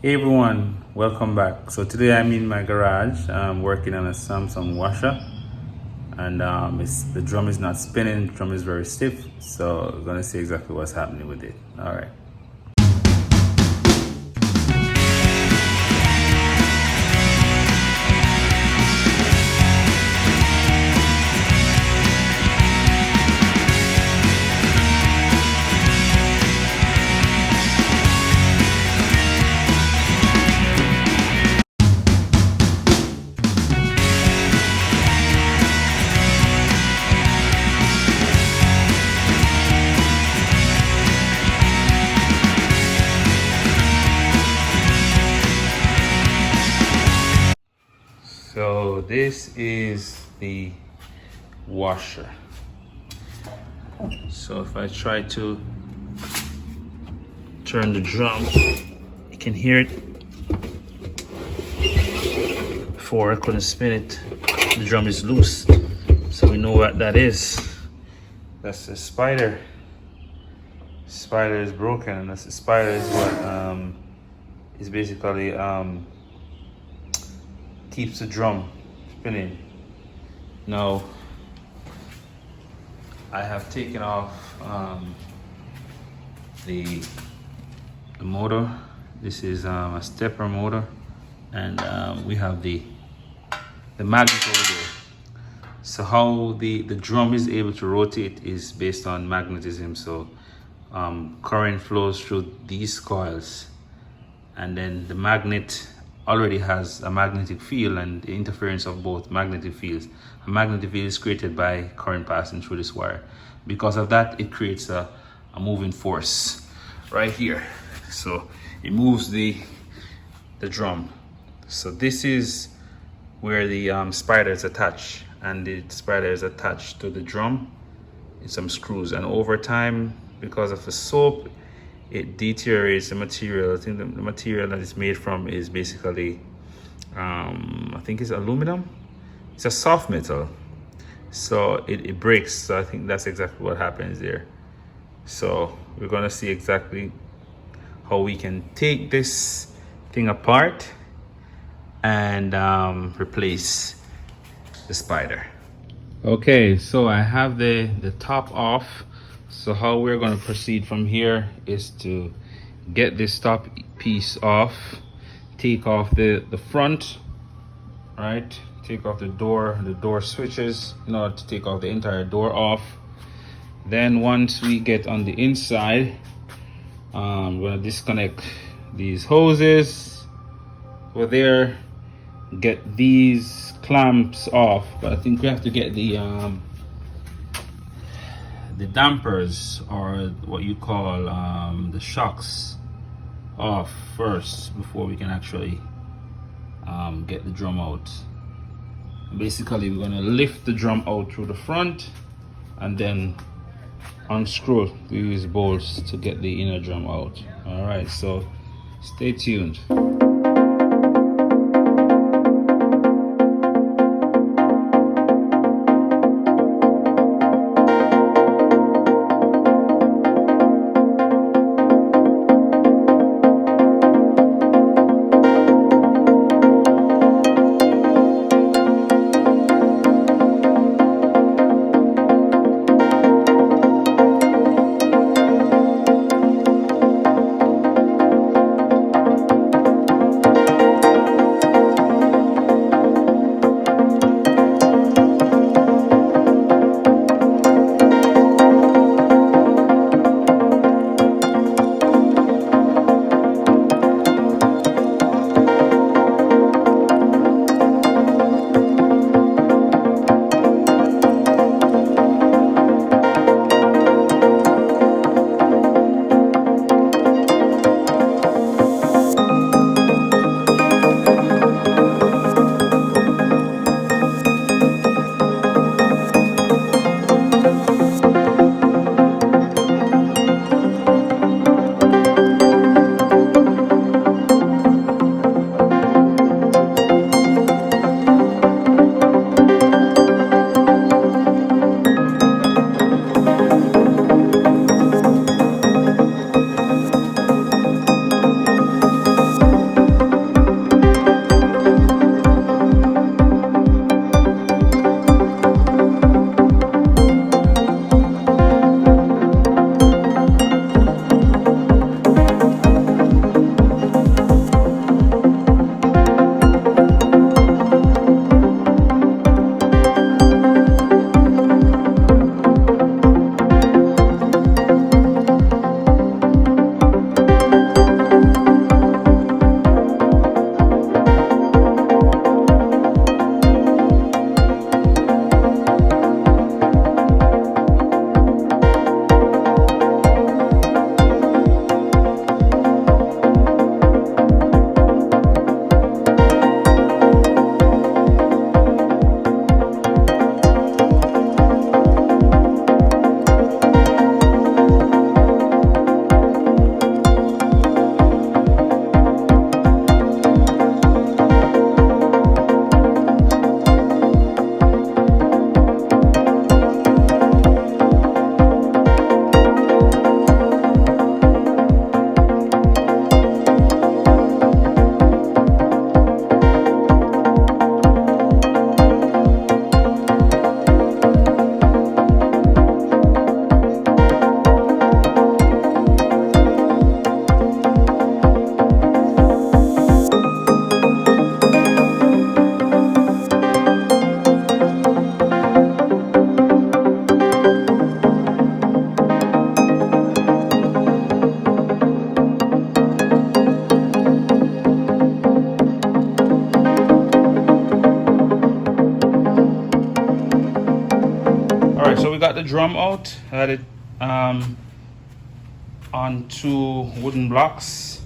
Hey everyone, welcome back. So today I'm in my garage. I'm working on a Samsung washer, and the drum is not spinning. The drum is very stiff. So we're gonna see exactly what's happening with it. All right. So this is the washer. So if I try to turn the drum, you can hear it. Before I couldn't spin it, the drum is loose. So we know what that is. That's the spider. Spider is broken, and that's the spider is what is basically keeps the drum spinning. Now I have taken off the motor. This is a stepper motor, and we have the magnet over there. So how the drum is able to rotate is based on magnetism. So current flows through these coils, and then the magnet already has a magnetic field and the interference of both magnetic fields. A magnetic field is created by current passing through this wire. Because of that, it creates a moving force right here. So it moves the drum. So this is where the spider is attached, and the spider is attached to the drum in some screws, and over time, because of the soap, it deteriorates the material. I think the material that it's made from is basically I think it's aluminum. It's a soft metal, so it breaks. So I think that's exactly what happens there. So we're gonna see exactly how we can take this thing apart and replace the spider. Okay, so I have the top off. So how we're going to proceed from here is to get this top piece off, take off the front, right? Take off the door switches in order to take off the entire door off. Then once we get on the inside, I'm going to disconnect these hoses over there, get these clamps off, but I think we have to get the dampers, or what you call the shocks, off first before we can actually get the drum out. Basically, we're going to lift the drum out through the front and then unscrew these bolts to get the inner drum out. All right, so stay tuned. So we got the drum out, had it on 2 wooden blocks.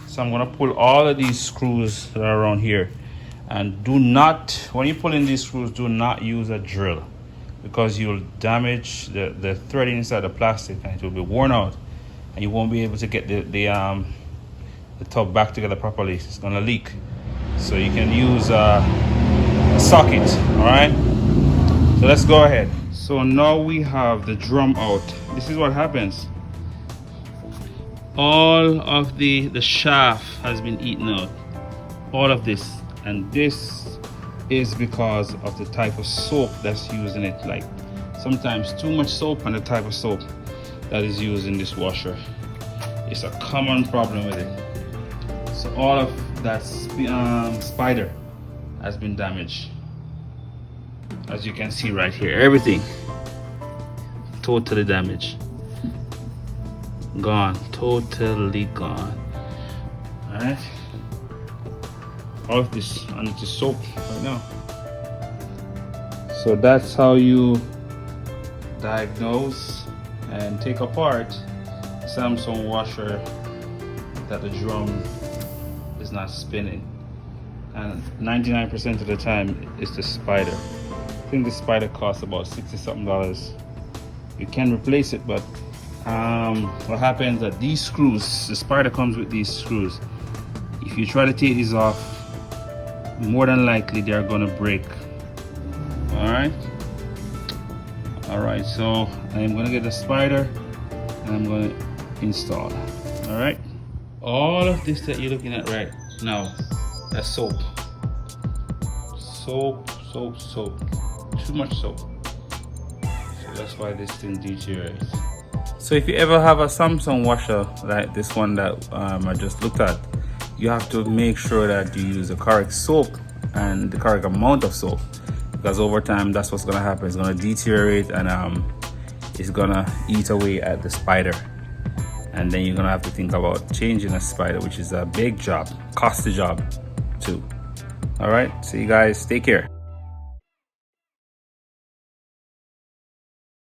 So I'm gonna pull all of these screws that are around here. And do not, when you pull in these screws, do not use a drill, because you'll damage the threading inside the plastic and it will be worn out, and you won't be able to get the tub back together properly. It's gonna leak. So you can use a socket. All right, so let's go ahead. So now we have the drum out. This is what happens. All of the shaft has been eaten out, all of this, and this is because of the type of soap that's used in it. Like sometimes too much soap and the type of soap that is used in this washer. It's a common problem with it. So all of that spider has been damaged, as you can see right here. Everything totally damaged, gone, totally gone. All right, all of this under the soap right now. So that's how you diagnose and take apart Samsung washer that the drum is not spinning. And 99% of the time it's the spider. I think the spider costs about $60 something. You can replace it, but what happens that these screws, the spider comes with these screws. If you try to take these off, more than likely they're gonna break. All right, so I'm gonna get the spider and I'm gonna install. All right, all of this that you're looking at right now, that's soap. Too much soap. So that's why this thing deteriorates. So if you ever have a Samsung washer like this one that I just looked at, you have to make sure that you use the correct soap and the correct amount of soap, because over time that's what's gonna happen. It's gonna deteriorate and it's gonna eat away at the spider, and then you're gonna have to think about changing a spider, which is a big job, costly job too. All right, so you guys take care.